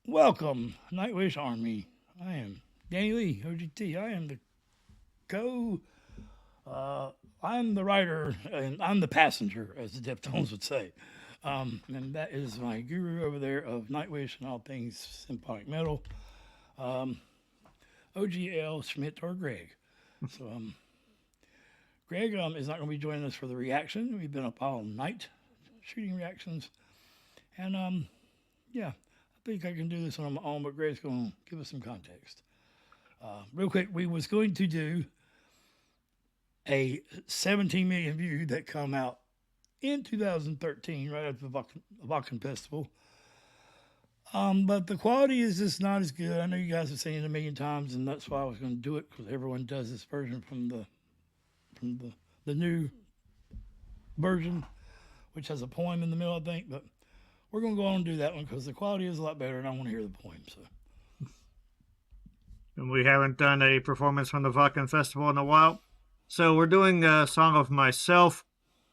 Welcome, Nightwish Army. I am Danny Lee, OGT. I am the co. I'm the writer and I'm the passenger, as the Deftones would say. And that is my guru over there of Nightwish and all things symphonic metal, um, OGL Schmidt or Greg. So, Greg is not going to be joining us for the reaction. We've been up all night shooting reactions. And yeah, I think I can do this on my own, but Greg's going to give us some context. Real quick, we was going to do a 17 million view that come out in 2013, right after the Wacken Festival. But the quality is just not as good. I know you guys have seen it a million times, and that's why I was going to do it because everyone does this version from the new version, which has a poem in the middle, I think. But we're going to go on and do that one because the quality is a lot better, and I want to hear the poem. So. And we haven't done a performance from the Wacken Festival in a while. So we're doing a song of myself.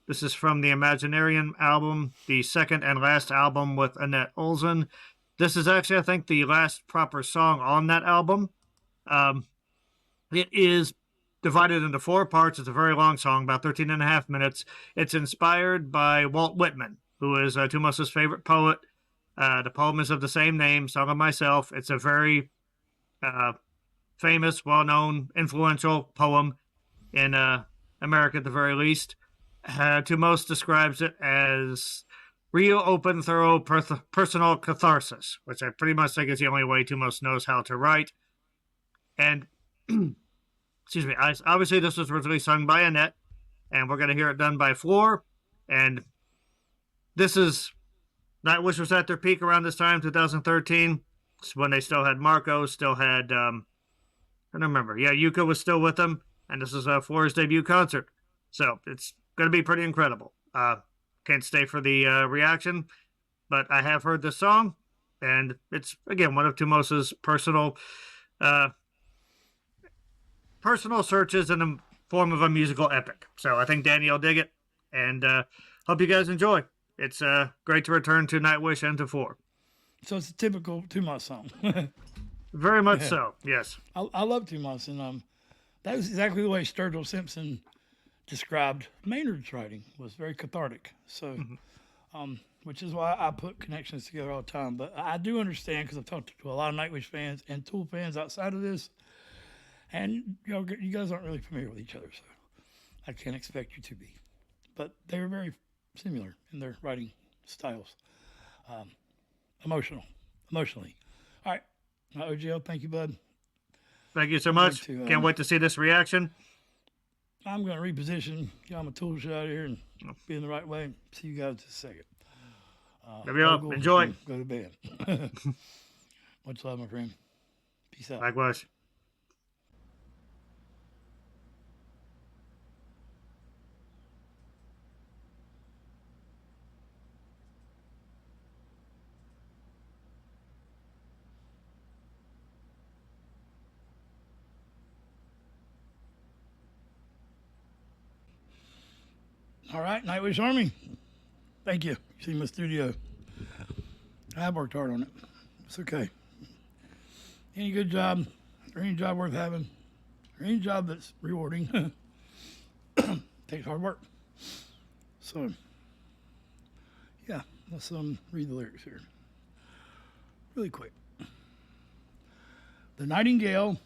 This is from the Imaginarium album, the second and last album with Annette Olsen. This is actually, I think, the last proper song on that album. It is divided into 4 parts. It's a very long song, about 13 and a half minutes. It's inspired by Walt Whitman, who is Tumos's favorite poet. The poem is of the same name, Song of Myself. It's a very famous, well-known, influential poem in America at the very least. Tumos describes it as real, open, thorough, personal catharsis, which I pretty much think is the only way Tumos knows how to write. And, excuse me, obviously this was originally sung by Annette, and we're going to hear it done by Floor. And this is, Nightwish was at their peak around this time, 2013. It's when they still had Marco, still had, I don't remember. Yeah, Yuka was still with them, and this is Floor's debut concert. So it's going to be pretty incredible. Can't stay for the reaction, but I have heard this song, and it's, again, one of Tumos's personal searches in the form of a musical epic. So I think Danny will dig it, and hope you guys enjoy. It's great to return to Nightwish and to Floor. So it's a typical Tumos song. Very much so, yes. I love Tumos, and that was exactly the way Sturgill Simpson described Maynard's writing. Was very cathartic. So, which is why I put connections together all the time. But I do understand because I've talked to a lot of Nightwish fans and Tool fans outside of this, and you guys aren't really familiar with each other, so I can't expect you to be. But they're very similar in their writing styles. Emotionally. All right, OGL, thank you, bud. Thank you so much. Can't wait to see this reaction. I'm going to reposition, get my tool shot here and be in the right way. See you guys in a second. There we go. Enjoy. Go to bed. Much love, my friend. Peace out. Likewise. All right, Nightwish Army. Thank you. You see my studio. I worked hard on it. It's okay. Any good job, or any job worth having, or any job that's rewarding, takes hard work. So, yeah, let's read the lyrics here. Really quick. The nightingale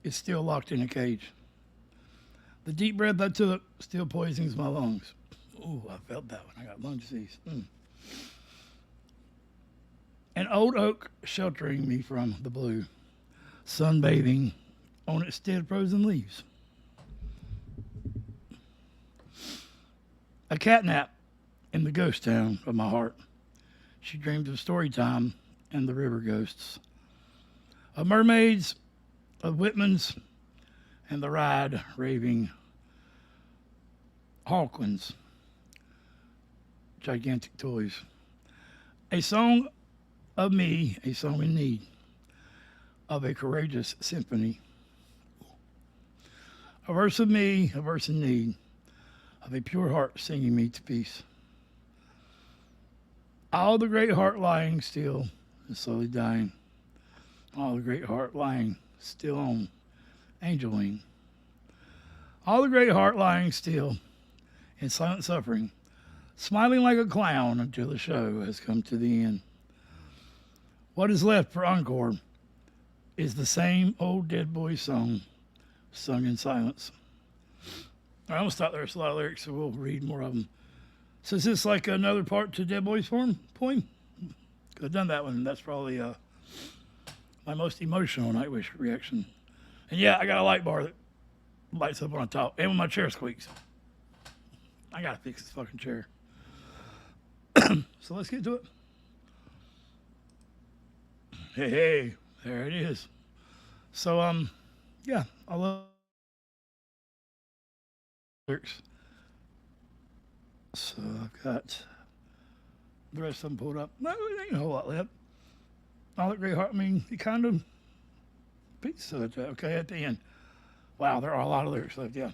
is still locked in a cage. The deep breath I took still poisons my lungs. Ooh, I felt that one. I got lung disease. An old oak sheltering me from the blue, sunbathing on its dead frozen leaves. A catnap in the ghost town of my heart. She dreams of story time and the river ghosts, of mermaids, of Whitmans, and the ride raving Hawkins, gigantic toys. A song of me, a song in need of a courageous symphony. A verse of me, a verse in need of a pure heart singing me to peace. All the great heart lying still, is slowly dying. All the great heart lying still on angel wing. All the great heart lying still in silent suffering, smiling like a clown until the show has come to the end. What is left for encore is the same old Dead Boy song, sung in silence. All right, I'm going to stop there. There's a lot of lyrics, so we'll read more of them. So is this like another part to Dead Boy's poem? I've done that one. That's probably my most emotional Nightwish reaction. And yeah, I got a light bar that lights up on the top. And when my chair squeaks. I got to fix this fucking chair. So let's get to it. Hey, there it is. So, yeah, I love lyrics. So I've got the rest of them pulled up. No, it ain't a whole lot left. All that great heart, I mean, it kind of peaks to it. Okay, at the end. Wow, there are a lot of lyrics left, yeah.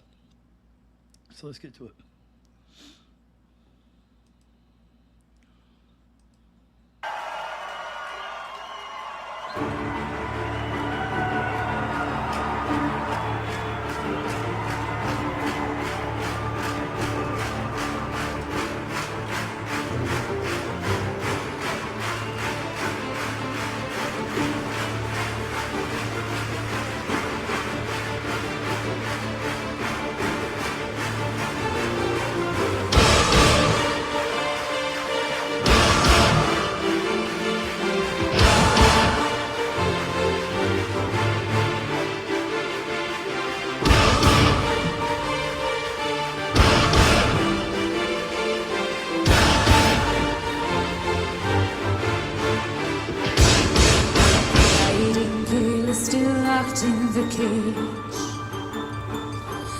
So let's get to it. In the cage,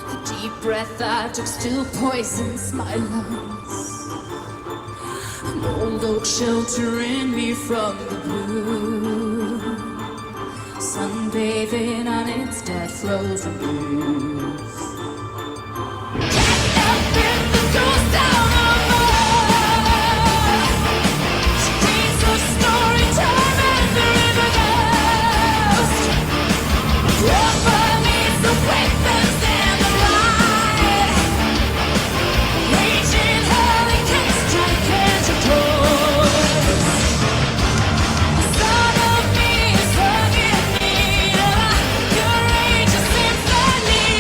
the deep breath I took still poisons my lungs. An old oak sheltering me from the blue, sunbathing on its dead frozen leaves. Get up in the ghost town of mine. She reads her story time and the river ghost. Rubber meets the weapons and the light. Raging hurricanes strike at your doors. The son of me is hugging me. Your rage is symphony.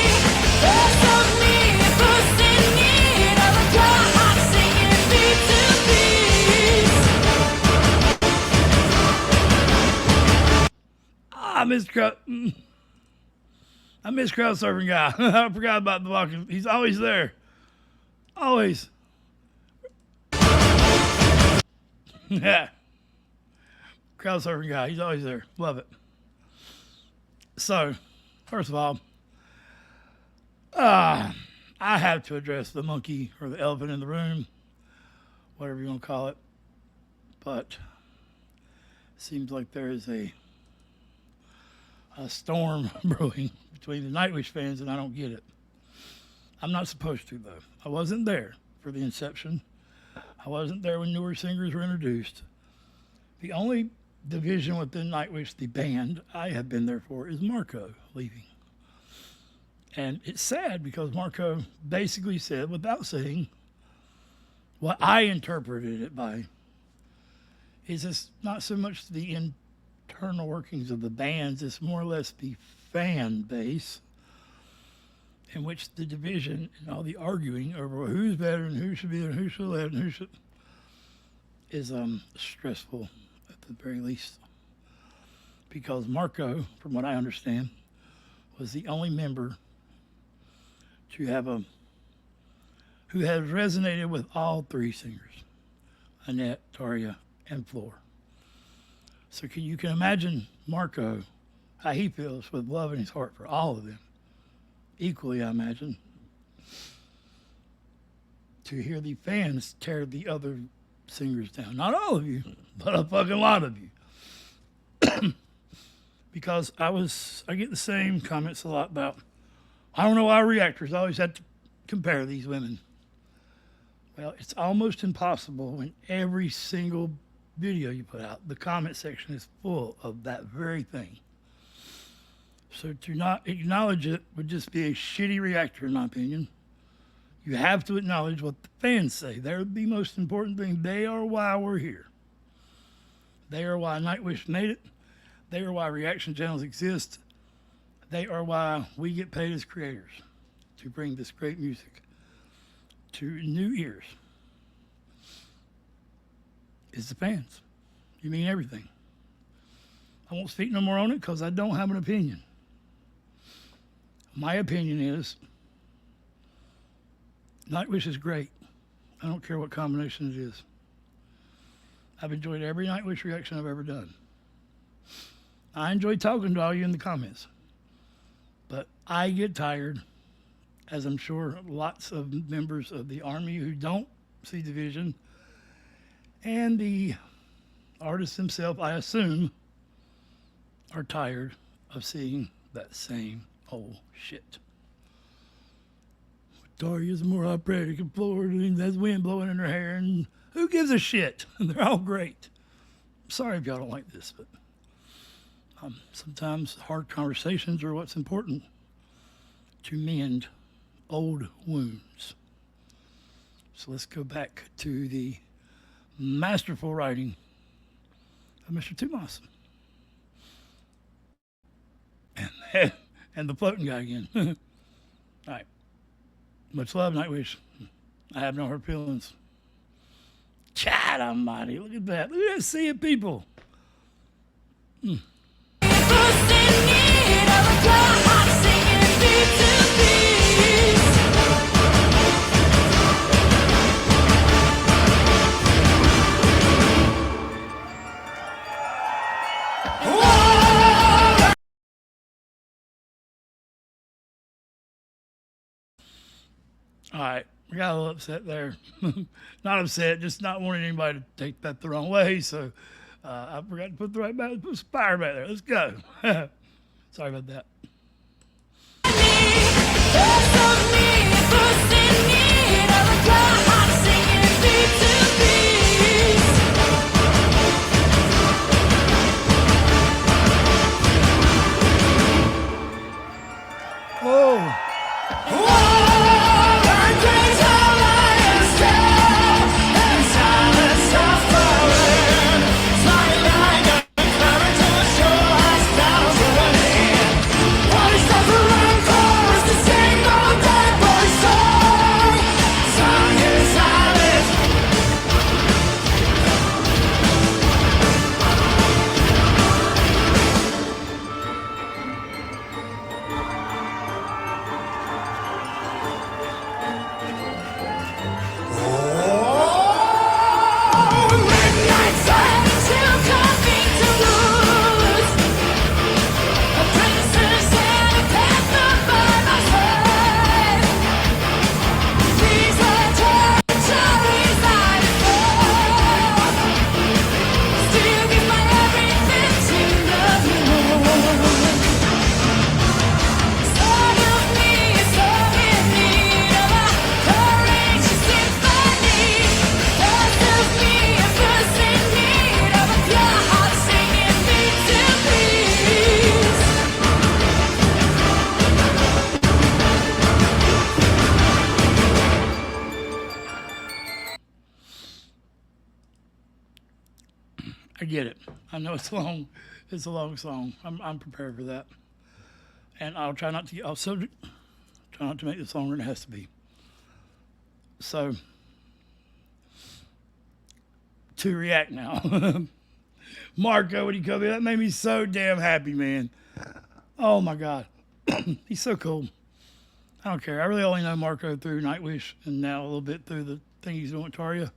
Birth of me bursts in need of a God singing beat to beat. I miss crowd surfing guy. I forgot about the walking. He's always there. Always. Yeah. Crowd surfing guy. He's always there. Love it. So, first of all, I have to address the monkey or the elephant in the room, whatever you want to call it. But it seems like there is a storm brewing between the Nightwish fans, and I don't get it. I'm not supposed to, though. I wasn't there for the inception. I wasn't there when newer singers were introduced. The only division within Nightwish, the band, I have been there for is Marco leaving. And it's sad because Marco basically said, without saying what I interpreted it by, is it's not so much the internal workings of the bands, it's more or less the fan base in which the division and all the arguing over who's better and who should be there and who should let and who should is stressful at the very least. Because Marco, from what I understand, was the only member to have who has resonated with all three singers, Annette, Taria, and Floor. So you can imagine Marco, how he feels with love in his heart for all of them. Equally, I imagine, to hear the fans tear the other singers down. Not all of you, but a fucking lot of you. Because I get the same comments a lot about, I don't know why reactors always have to compare these women. Well, it's almost impossible when every single video you put out, the comment section is full of that very thing. So to not acknowledge it would just be a shitty reactor, in my opinion. You have to acknowledge what the fans say. They're the most important thing. They are why we're here. They are why Nightwish made it. They are why reaction channels exist. They are why we get paid as creators to bring this great music to new ears. It's the fans. You mean everything. I won't speak no more on it because I don't have an opinion. My opinion is Nightwish is great. I don't care what combination it is. I've enjoyed every Nightwish reaction I've ever done. I enjoy talking to all you in the comments. But I get tired, as I'm sure lots of members of the Army who don't see the vision, and the artists themselves, I assume, are tired of seeing that same old shit. Daria's more operatic and Florida, and there's wind blowing in her hair, and who gives a shit? They're all great. I'm sorry if y'all don't like this, but sometimes hard conversations are what's important to mend old wounds. So let's go back to the masterful writing of Mr. Tomas. And the floating guy again. All right. Much love, Nightwish. I have no hard feelings. Chad almighty, look at that. Look at that sea of people. All right, we got a little upset there. Not upset, just not wanting anybody to take that the wrong way. So I forgot to put the right back, put some fire back there. Let's go. Sorry about that. Whoa. I get it. I know it's long. It's a long song. I'm prepared for that, and I'll try not to. I'll try not to make this longer than it has to be. So to react now, Marco, when he come in, that made me so damn happy, man. Oh my God, he's so cool. I don't care. I really only know Marco through Nightwish and now a little bit through the thing he's doing with Taria.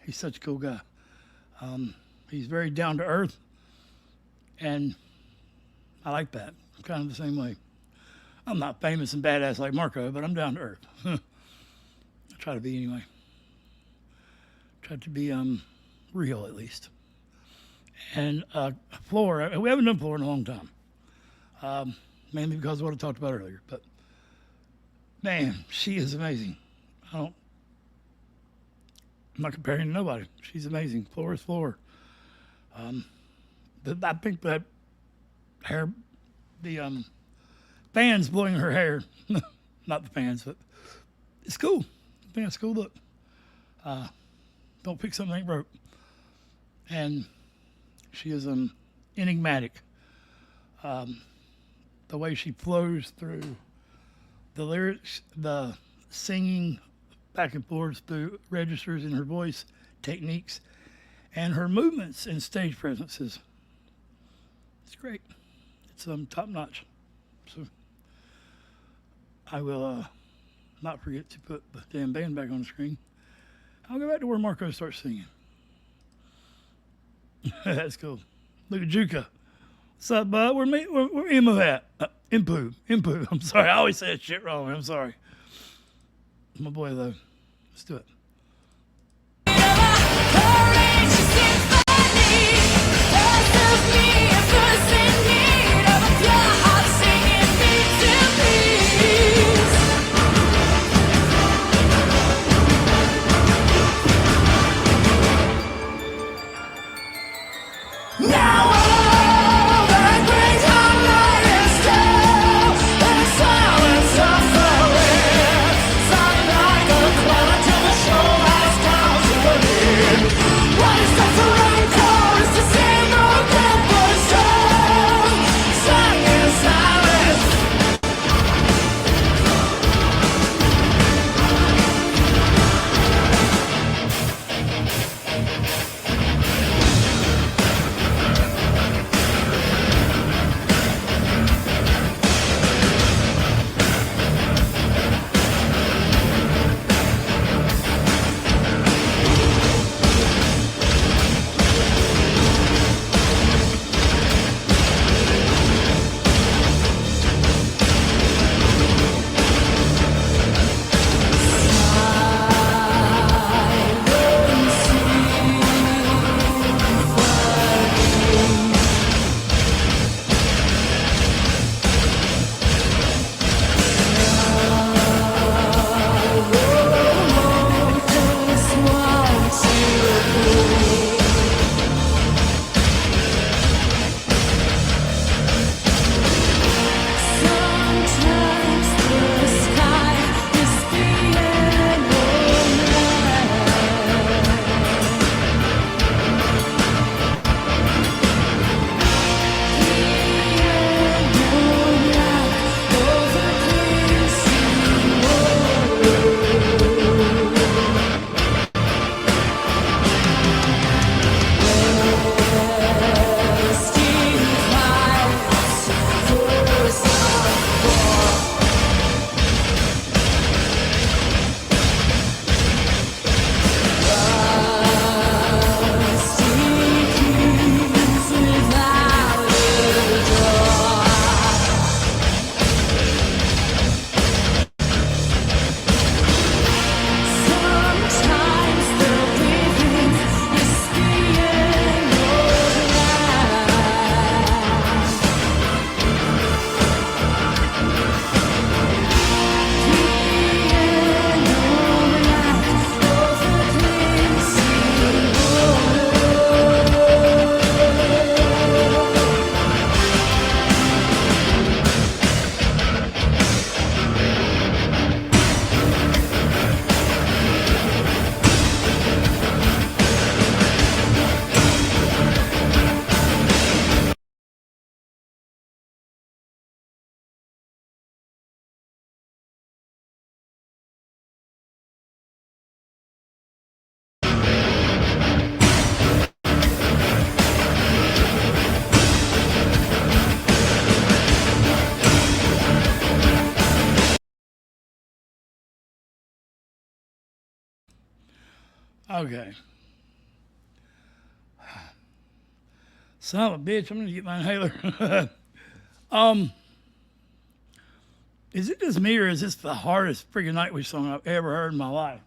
He's such a cool guy. He's very down to earth, and I like that. I'm kind of the same way. I'm not famous and badass like Marco, but I'm down to earth. I try to be anyway. Try to be real at least. And Floor, we haven't done Floor in a long time, mainly because of what I talked about earlier. But man, she is amazing. I'm not comparing to nobody. She's amazing. Floor is floor. I think that hair, the fans blowing her hair, not the fans, but it's cool. I think it's a cool look. Don't pick something that ain't broke. And she is enigmatic. The way she flows through the lyrics, the singing back and forth through registers in her voice, techniques, and her movements and stage presences. It's great. It's top notch. So I will not forget to put the damn band back on the screen. I'll go back to where Marco starts singing. That's cool. Look at Juka. What's up, bud? Where Emo at? Impu. I'm sorry. I always say that shit wrong. I'm sorry. My boy, though. Let's do it. Okay. Son of a bitch, I'm gonna get my inhaler. Is it just me or is this the hardest freaking Nightwish song I've ever heard in my life?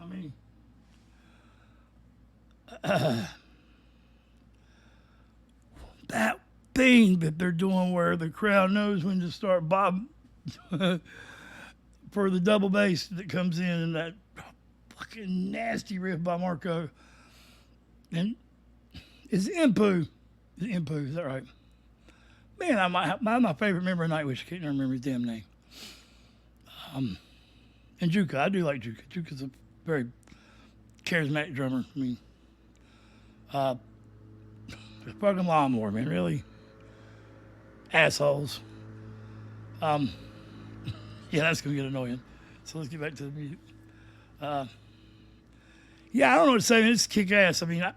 I mean, that thing that they're doing where the crowd knows when to start bobbing for the double bass that comes in and that fucking nasty riff by Marco. And it's Impu. Is it Impu? Is that right? Man, my favorite member of Nightwish. I can't remember his damn name. And Juka. I do like Juka. Juka's a very charismatic drummer. I mean, the fucking lawnmower, man. Really? Assholes. Yeah, that's going to get annoying. So let's get back to the music. Yeah, I don't know what to say. Man. It's kick ass. I mean, I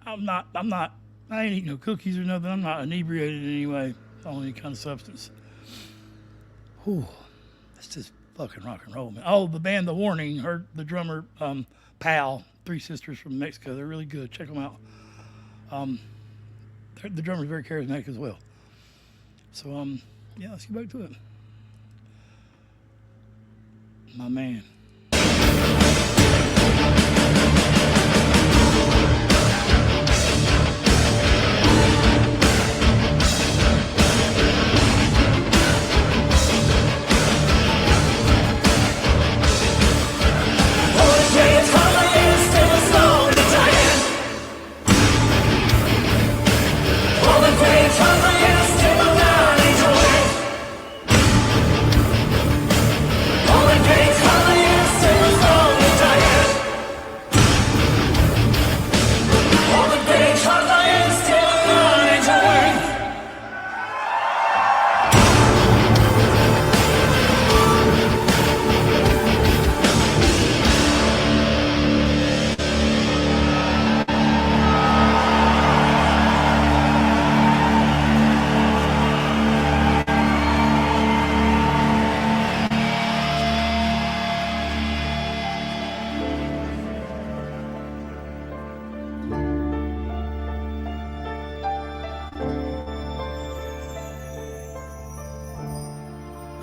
ain't eating no cookies or nothing. I'm not inebriated in any way on any kind of substance. Whew. That's just fucking rock and roll, man. Oh, the band The Warning, heard the drummer, Pal, three sisters from Mexico. They're really good. Check them out. The drummer's very charismatic as well. So, yeah, let's get back to it. My man.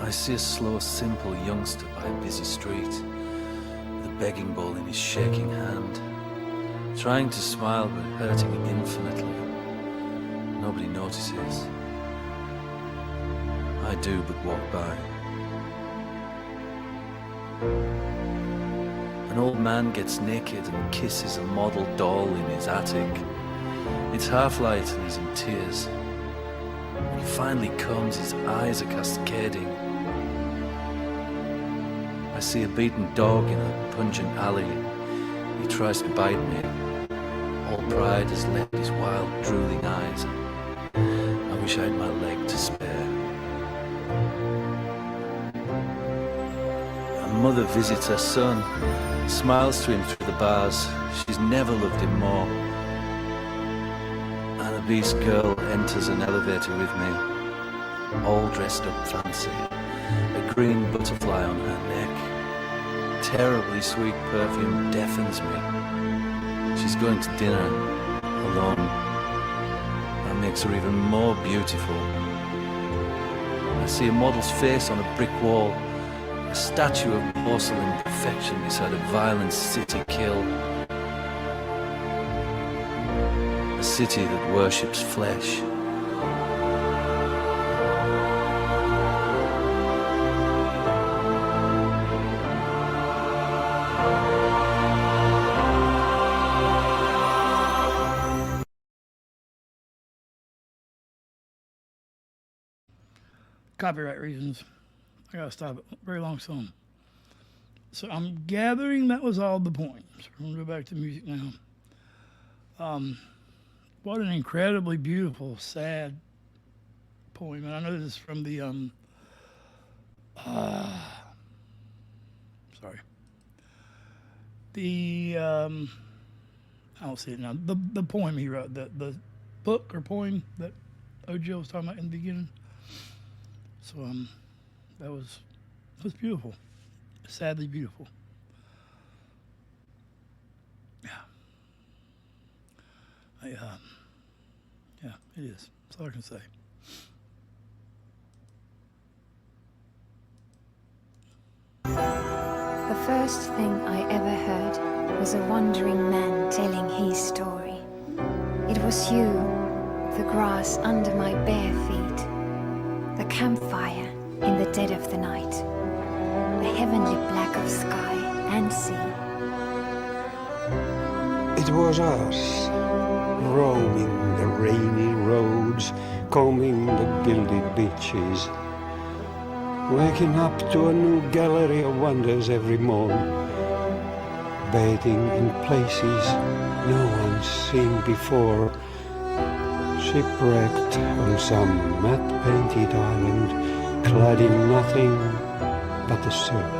I see a slow, simple youngster by a busy street, with a begging bowl in his shaking hand, trying to smile but hurting infinitely. Nobody notices. I do but walk by. An old man gets naked and kisses a model doll in his attic. It's half light and he's in tears. When he finally comes, his eyes are cascading. I see a beaten dog in a pungent alley. He tries to bite me. All pride has left his wild, drooling eyes. I wish I had my leg to spare. A mother visits her son, smiles to him through the bars. She's never loved him more. An obese girl enters an elevator with me, all dressed up fancy, a green butterfly on her neck. Terribly sweet perfume deafens me. She's going to dinner alone. That makes her even more beautiful. I see a model's face on a brick wall, a statue of porcelain perfection beside a violent city kill. A city that worships flesh. Copyright reasons, I gotta stop it. Very long song. So I'm gathering that was all the point. So we're gonna go back to music now. What an incredibly beautiful, sad poem. And I know this is from the sorry. The I don't see it now. The poem he wrote, the book or poem that OJ was talking about in the beginning. So that was beautiful, sadly beautiful. Yeah, yeah, it is. That's all I can say. The first thing I ever heard was a wandering man telling his story. It was you, the grass under my bare feet, the campfire in the dead of the night, the heavenly black of sky and sea. It was us, roaming the rainy roads, combing the gilded beaches, waking up to a new gallery of wonders every morn, bathing in places no one's seen before, shipwrecked on some matte-painted island, clad in nothing but the surf,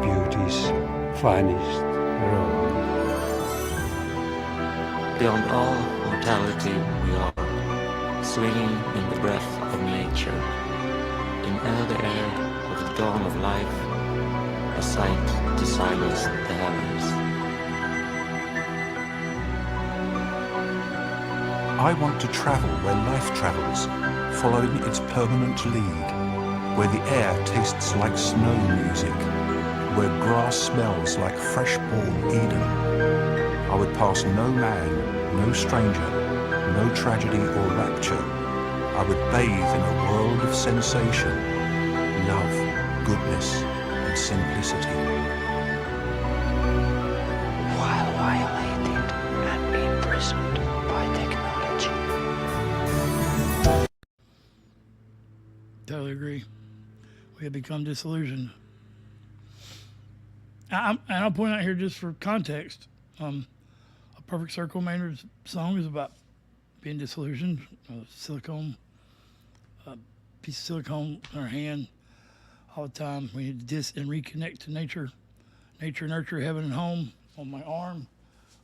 beauty's finest road. Beyond all mortality we are, swinging in the breath of nature, in the air of the dawn of life, a sight to silence the heavens. I want to travel where life travels, following its permanent lead, where the air tastes like snow music, where grass smells like fresh-born Eden. I would pass no man, no stranger, no tragedy or rapture. I would bathe in a world of sensation, love, goodness, and simplicity. While violated and imprisoned by technology. Totally agree. We have become disillusioned. And I'll point out here just for context, A Perfect Circle Maynard's song is about being disillusioned. Piece of silicone in our hand all the time. We need to and reconnect to nature. Nature, nurture, heaven and home. On my arm,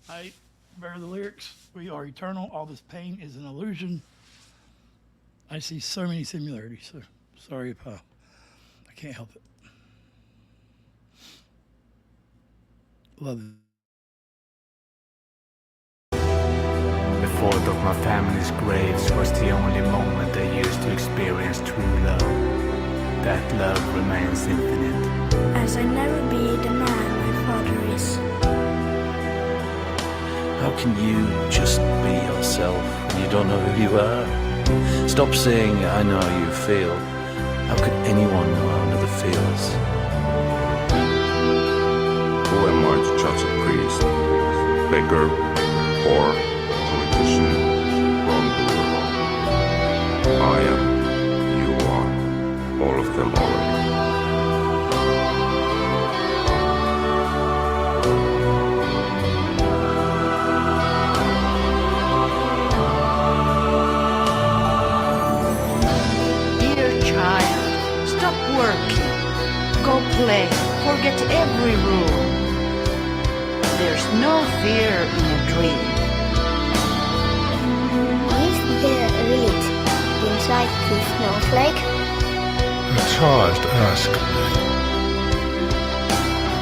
I bear the lyrics. We are eternal. All this pain is an illusion. I see so many similarities. So sorry if I can't help it. Love it. The thought of my family's graves was the only moment I used to experience true love. That love remains infinite. As I never be the man my father is. How can you just be yourself when you don't know who you are? Stop saying, I know how you feel. How could anyone know how another feels? Who am I to judge a priest, beggar, poor, politician, wrongdoer? I am, you are, all of them already. Dear child, stop working. Go play. Forget every rule. There's no fear in a dream. Is there a reed inside the snowflake? A child asked me.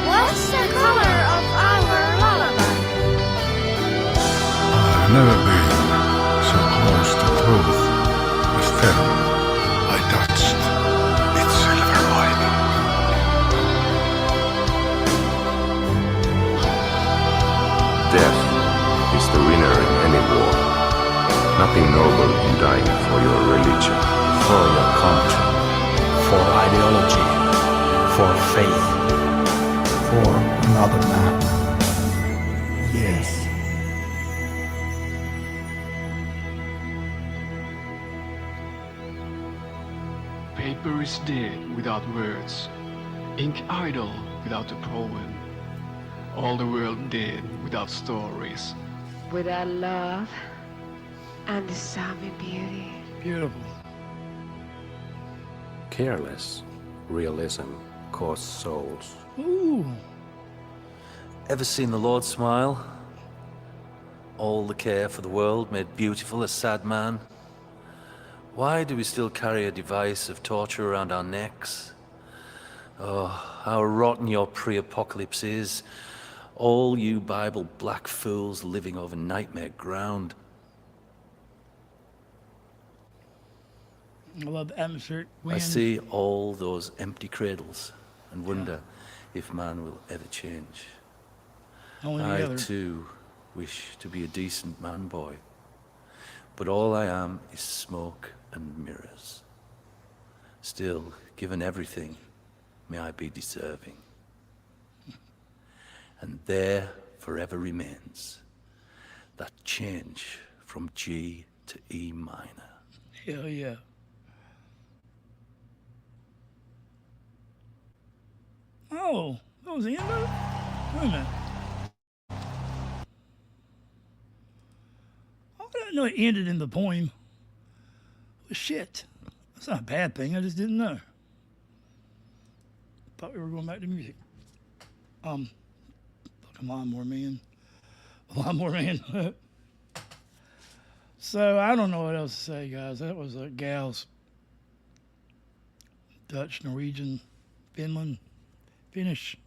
What's the color of our lullaby? I've never been so close to truth as then I touched its silver lining. Death is the winner in any war. Nothing noble in dying for your religion, For your country. For ideology, for faith, for another man. Yes. Paper is dead without words, ink idle without a poem, all the world dead without stories. Without love and the summer beauty. Beautiful. Careless realism costs souls. Ooh. Ever seen the Lord smile? All the care for the world made beautiful a sad man. Why do we still carry a device of torture around our necks? Oh, how rotten your pre-apocalypse is. All you Bible black fools living over nightmare ground. I love the atmospheric wind. I see all those empty cradles and wonder if man will ever change. Only I together. too wish to be a decent man boy, but all I am is smoke and mirrors. Still, given everything, may I be deserving. And there, forever remains. That change from G to E minor. Hell yeah. Oh, that was the end of it? Wait a minute. I didn't know it ended in the poem. Well, shit. That's not a bad thing. I just didn't know. Thought we were going back to music. Fucking Lawnmower Man. Lawnmower Man. So I don't know what else to say, guys. That was a gal's Dutch, Norwegian, Finland, Finnish.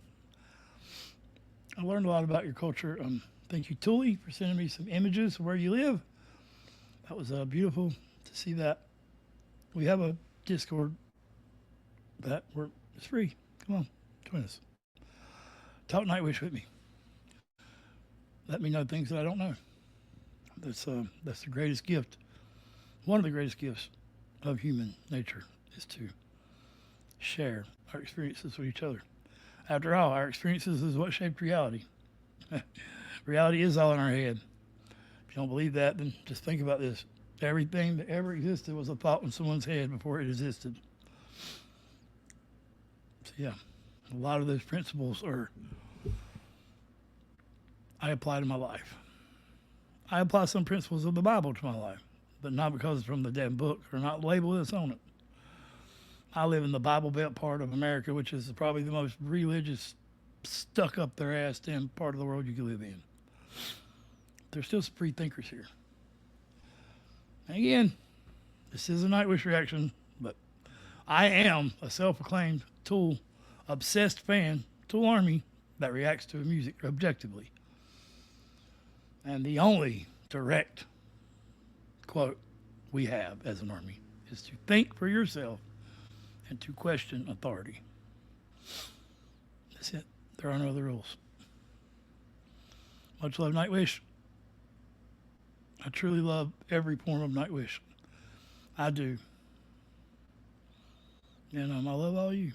I learned a lot about your culture. Thank you, Tully, for sending me some images of where you live. That was beautiful to see that. We have a Discord that it's free. Come on, join us. Talk Nightwish with me. Let me know things that I don't know. That's the greatest gift. One of the greatest gifts of human nature is to share our experiences with each other. After all, our experiences is what shaped reality. Reality is all in our head. If you don't believe that, then just think about this. Everything that ever existed was a thought in someone's head before it existed. So yeah, a lot of those principles I apply to my life. I apply some principles of the Bible to my life, but not because it's from the damn book or not label that's on it. I live in the Bible Belt part of America, which is probably the most religious, stuck up their ass damn part of the world you can live in. There's still some free thinkers here. And again, this is a Nightwish reaction, but I am a self-proclaimed Tool obsessed fan, Tool Army, that reacts to music objectively. And the only direct quote we have as an army is to think for yourself and to question authority. That's it. There are no other rules. Much love, Nightwish. I truly love every form of Nightwish. I do. And I love all you.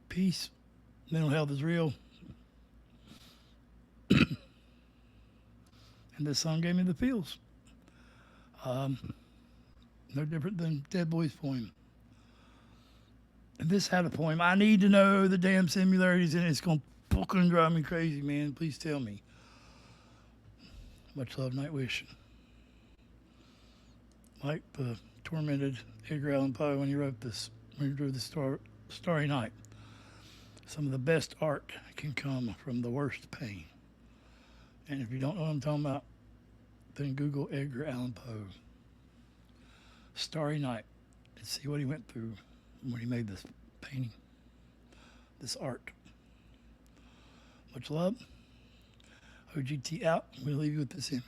Peace. Mental health is real. And this song gave me the feels. No different than Dead Boy's poem. And this had a poem. I need to know the damn similarities in it. It's going to fucking drive me crazy, man. Please tell me. Much love, Nightwish. Like the tormented Edgar Allan Poe when he wrote this, when he drew the Starry Night. Some of the best art can come from the worst pain. And if you don't know what I'm talking about, then Google Edgar Allan Poe, Starry Night, and see what he went through when he made this painting, this art. Much love. OGT out. I'm going to leave you with this image.